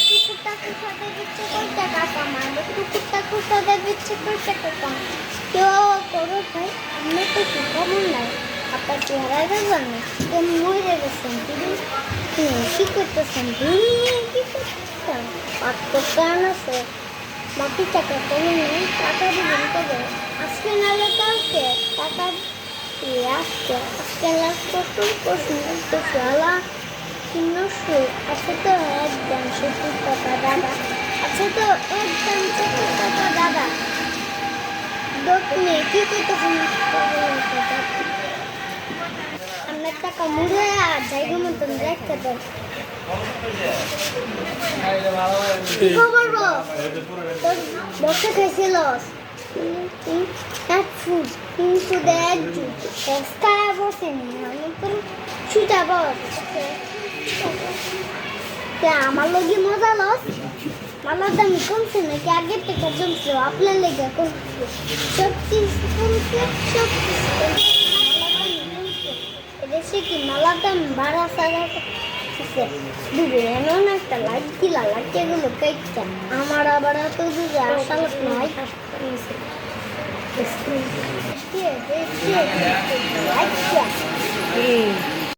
টুকুটা কুটাতে দিচ্ছে কই টাকা কামাবো টুকুটা কুটাতে দিচ্ছে কই টাকা কামাবো কেউ করো ভাই আমি তো কেমন নাই আপনার চেহারা দেখবেন না কেমন মরে গেছেন দিদি কি করতেছেন কি করতেছেন আর তো কারণ আছে বাকি টাকা কোনো নেই টাকা দিবেন কবে আজকে নাহলে কালকে টাকা আজকে আজকে লাস্ট করতে প্রশ্ন তো ফেলা 300 আছে তো একদম 70 টাকা দাদা আছে তো একদম 70 টাকা দাদা দোকানে কি করতেছেন আমার টাকা মুড়ে আর জায়গা মতন রেখে দেন কি খবর বসে খাইছিল এক ফুড কিন্তু এক জুট সস্তায় বসেনি আমি তো ছুটা বস আমার লগে মজা লস মালার দাম কমছে নাকি আগের থেকে জমছে আপনার লেগে কমছে সব কিছু কমছে সব এদেশে কি মালার দাম বাড়া সারা দুধে এমন একটা লাইট কিলা লাইট এগুলো কেটে আমার আবার এত দুধে আসা নয়